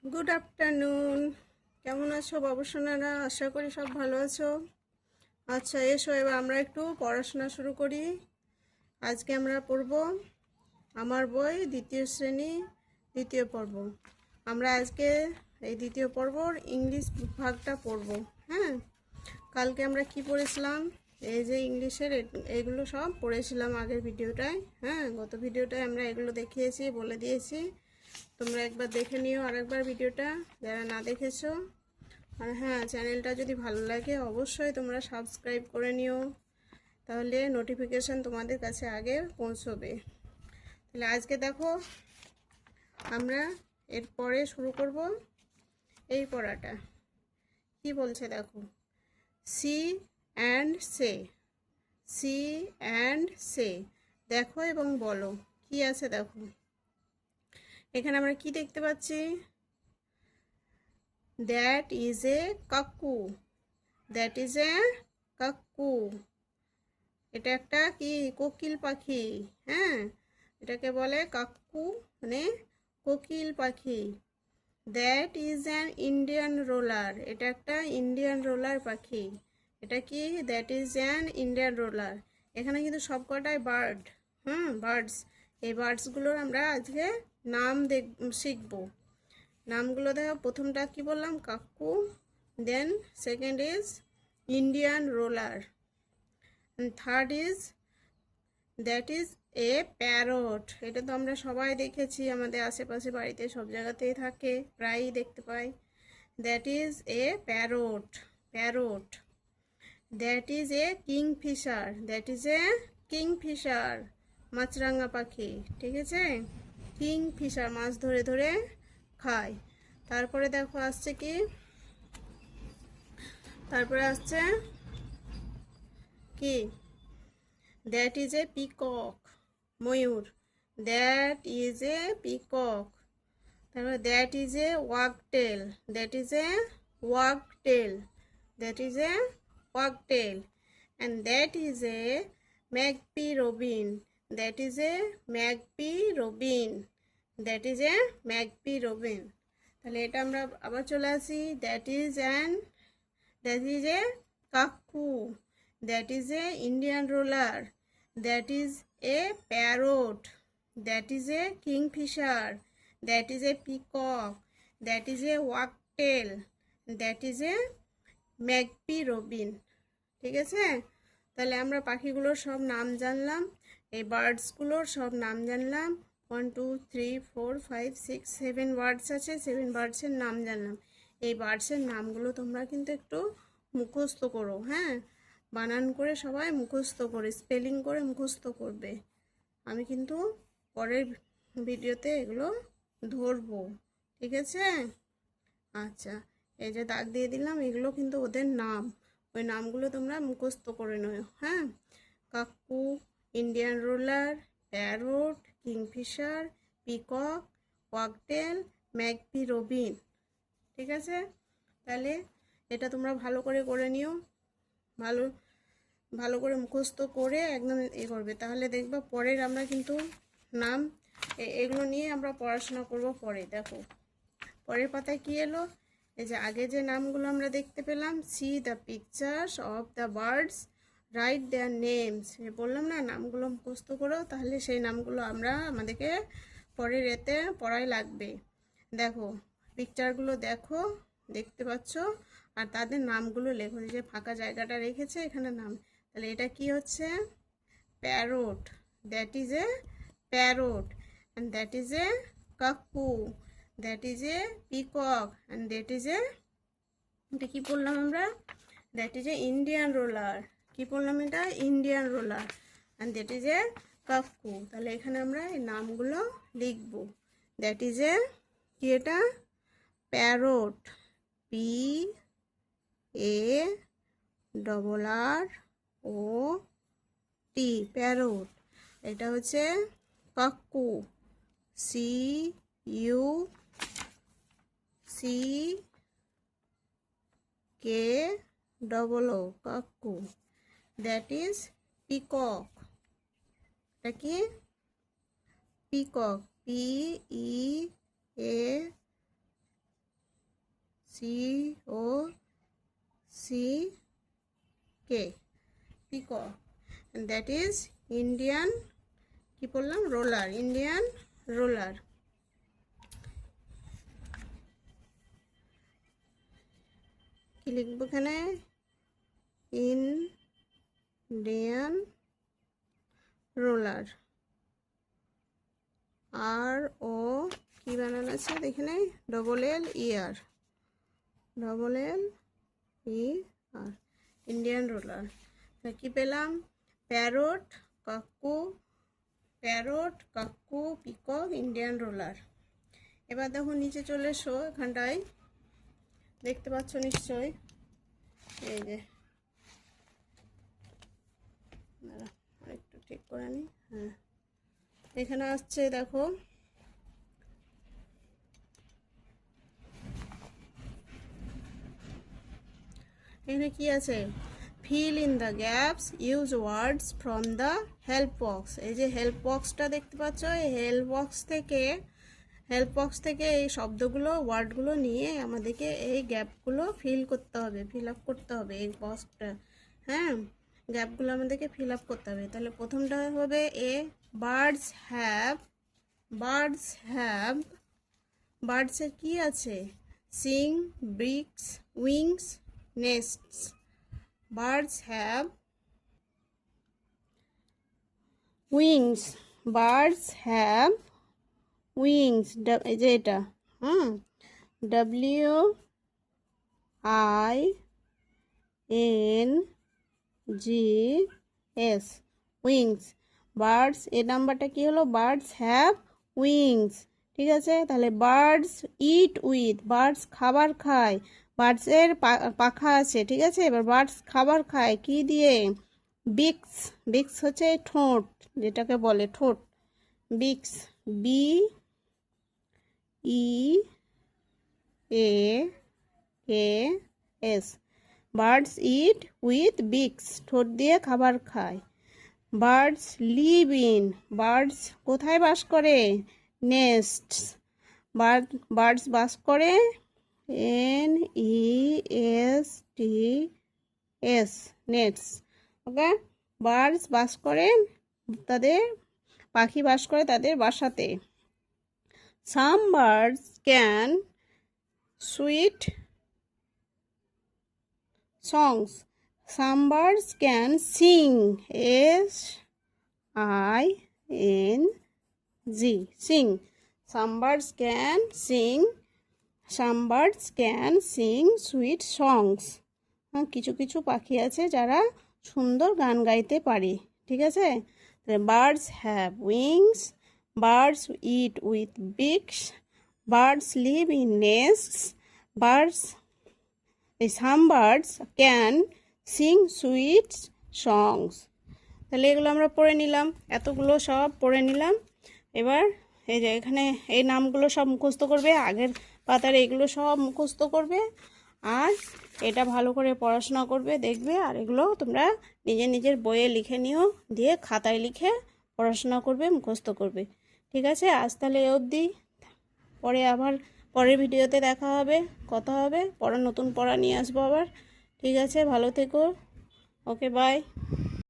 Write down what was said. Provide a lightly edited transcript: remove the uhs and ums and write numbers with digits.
Good afternoon. কেমন আছো বাবুসোনারা? আশা করি সব ভালো আছো। আচ্ছা, এসো এবার আমরা একটু পড়াশোনা শুরু করি। আজকে আমরা পড়ব আমার বই দ্বিতীয় শ্রেণী দ্বিতীয় পর্ব। আমরা আজকে এই দ্বিতীয় পর্বর ইংলিশ ভাগটা পড়ব। হ্যাঁ, কালকে আমরা কি পড়েছিলাম? এই যে ইংলিশের এগুলো সব পড়েছিলাম আগের ভিডিওটায়। হ্যাঁ, গত ভিডিওটায় আমরা এগুলো দেখিয়েছি, বলে দিয়েছি। তোমরা একবার দেখে নিও আরেকবার ভিডিওটা, যারা না দেখেছো। আর হ্যাঁ, চ্যানেলটা যদি ভালো লাগে অবশ্যই তোমরা সাবস্ক্রাইব করে নিও, তাহলে নোটিফিকেশান তোমাদের কাছে আগে পৌঁছবে। তাহলে আজকে দেখো আমরা এরপরে শুরু করব এই পড়াটা। কি বলছে দেখো, see and say. See and say, দেখো এবং বলো কি আছে। দেখো এখানে আমরা কি দেখতে পাচ্ছি? That is a cuckoo. That is a কাকু। এটা একটা কি কোকিল পাখি। হ্যাঁ, এটাকে বলে কাকু, মানে কোকিল পাখি। That is an Indian roller. এটা একটা ইন্ডিয়ান রোলার পাখি। এটা কি? That is an Indian roller. এখানে কিন্তু সবকটাই বার্ড। বার্ডস। এই বার্ডসগুলোর আমরা আজকে নাম শিখবো। নামগুলো দেখো, প্রথমটা কি বললাম? কাকু। Then second is Indian roller, and third is that is a parrot. এটা তো আমরা সবাই দেখেছি, আমাদের আশেপাশে বাড়িতে সব জায়গাতেই থাকে, প্রায়ই দেখতে পাই। that is a parrot. parrot. that is a kingfisher. that is a kingfisher, মাছরাঙা পাখি। ঠিক আছে, কিংফিশার, মাছ ধরে ধরে খায়। তারপরে দেখো আসছে কি, তারপরে আসছে কি? দ্যাট ইজ এ পিকক, ময়ূর। That is a peacock. তারপরে that is a wagtail. That is a wagtail. That is a wagtail. And that is a magpie robin. That is a magpie robin. That is a magpie robin. তাহলে এটা আমরা আবার চলে আসি। That is an, that is a cuckoo. That is a Indian roller. That is a parrot. That is a kingfisher. That is a peacock. That is a wagtail. That is a magpie robin. ঠিক আছে, তাহলে আমরা পাখিগুলোর সব নাম জানলাম, এই বার্ডসগুলোর সব নাম জানলাম। 1 2 3 4 5 6 7 বার্ডস আছে, 7 বার্ডসের নাম জানলাম। এই বার্ডসের নামগুলো তোমরা কিন্তু একটু মুখস্থ করো। হ্যাঁ, বানান করে সবাই মুখস্থ করে, স্পেলিং করে মুখস্থ করবে। আমি কিন্তু পরের ভিডিওতে এগুলো ধরবো। ঠিক আছে? আচ্ছা, এই যে দাগ দিয়ে দিলাম, এগুলো কিন্তু ওদের নাম। ওই নামগুলো তোমরা মুখস্থ করে নিও। হ্যাঁ, cuckoo, Indian roller, parrot, kingfisher, peacock, wagtail, magpie robin. ঠিক আছে, তাহলে এটা তোমরা ভালো করে করে নিও। ভালো ভালো করে মুখস্থ করে একদম করবে, তাহলে দেখবা পরের আমরা কিন্তু নাম এগুলো নিয়ে আমরা পড়াশোনা করব পরে। দেখো পরের পাতায় কি এলো? এই যে আগে যে নামগুলো আমরা দেখতে পেলাম, C the pictures of the birds, right their names. বললাম না, নামগুলো মুখস্থ করো, তাহলে সেই নামগুলো আমরা আমাদেরকে পরের এতে পড়াই লাগবে। দেখো পিকচারগুলো দেখো, দেখতে পাচ্ছ, আর তাদের নামগুলো লেখো। যে ফাঁকা জায়গাটা রেখেছে এখানে নাম। তাহলে এটা কি হচ্ছে? Parrot. That is a parrot. And that is a cuckoo. That is a peacock. And that is a, এটা কি বললাম আমরা? That is a Indian roller. কি বললাম? এটা Indian roller. And that is a cuckoo. তাহলে এখানে আমরা এই নামগুলো লিখবো। দ্যাট ইজ এ কি? এটা parrot. P A double R O T, parrot. এটা হচ্ছে cuckoo, C U C K double O, cuckoo. That is peacock. এটা কি? Peacock, P E A COCK, peacock. That is Indian, কি বললাম, roller, Indian roller. কি লিখবো এখানে, Indian roller. আর ও কি বানানো আছে এখানে, LL ইন্ডিয়ান রোলার। কি পেলাম, প্যারট, কাকু, পিকক, ইন্ডিয়ান রোলার। এবার দেখো নিচে চলে এসো, এখানটায় দেখতে পাচ্ছ নিশ্চয়ই, এই যে একটু ঠিক করে নি, হ্যাঁ এখানে আসছে দেখো, এখানে কি আছে, fill in the gaps, use words from the help box. এই যে হেল্প বক্সটা দেখতে পাচ্ছ, এই হেল্প বক্স থেকে এই শব্দগুলো, ওয়ার্ডগুলো নিয়ে আমাদেরকে এই গ্যাপগুলো ফিল আপ করতে হবে এই বক্সটা। হ্যাঁ, গ্যাপগুলো আমাদেরকে ফিল আপ করতে হবে। তাহলে প্রথমটা হবে বার্ডস হ্যাভ, বার্ডসের কি আছে, সিং, ব্রিক্স, wings, nests. Birds have wings, এই যে এটা, WINGS, উইংস। বার্ডস, এর নাম্বারটা কি হলো, বার্ডস হ্যাভ উইংস। ঠিক আছে, তাহলে বার্ডস ইট উইথ, বার্ডস খাবার খায়, বার্ডসের পাখা আছে। ঠিক আছে, এবার বার্ডস খাবার খায় কি দিয়ে, বিক্স হচ্ছে ঠোঁট, যেটাকে বলে ঠোঁট, বিক্স, BEAKS। বার্ডস ইট উইথ বিক্স, ঠোঁট দিয়ে খাবার খায়। বার্ডস লিভ ইন, বার্ডস কোথায় বাস করে, নেস্টস। বার্ডস বাস করে NESTS, নেটস। ওকে, বার্ডস বাস করে, তাদের পাখি বাস করে তাদের বাসাতে। সাম birds can sweet songs, some birds can sing, sing, some birds can sing sweet songs. কিছু কিছু পাখি আছে যারা সুন্দর গান গাইতে পারে। ঠিক আছে, birds have wings, birds eat with beaks, birds live in nests, some birds can sing sweet songs. তাহলে এগুলো আমরা পড়ে নিলাম, এতগুলো সব পড়ে নিলাম। এবার এই যে এখানে এই নামগুলো সব মুখস্থ করবে, আগের পাতার এগুলো সব মুখস্থ করবে, আর এটা ভালো করে পড়াশোনা করবে, দেখবে। আর এগুলো তোমরা নিজের বইয়ে লিখে নিও, দিয়ে খাতায় লিখে পড়াশোনা করবে, মুখস্থ করবে। ঠিক আছে, আজ তাহলে এ অবধি। পরে আবার পরের ভিডিওতে দেখা হবে, কথা হবে, নতুন পড়া নিয়ে আসবো আবার। ঠিক আছে, ভালো থেকো, ওকে, বাই।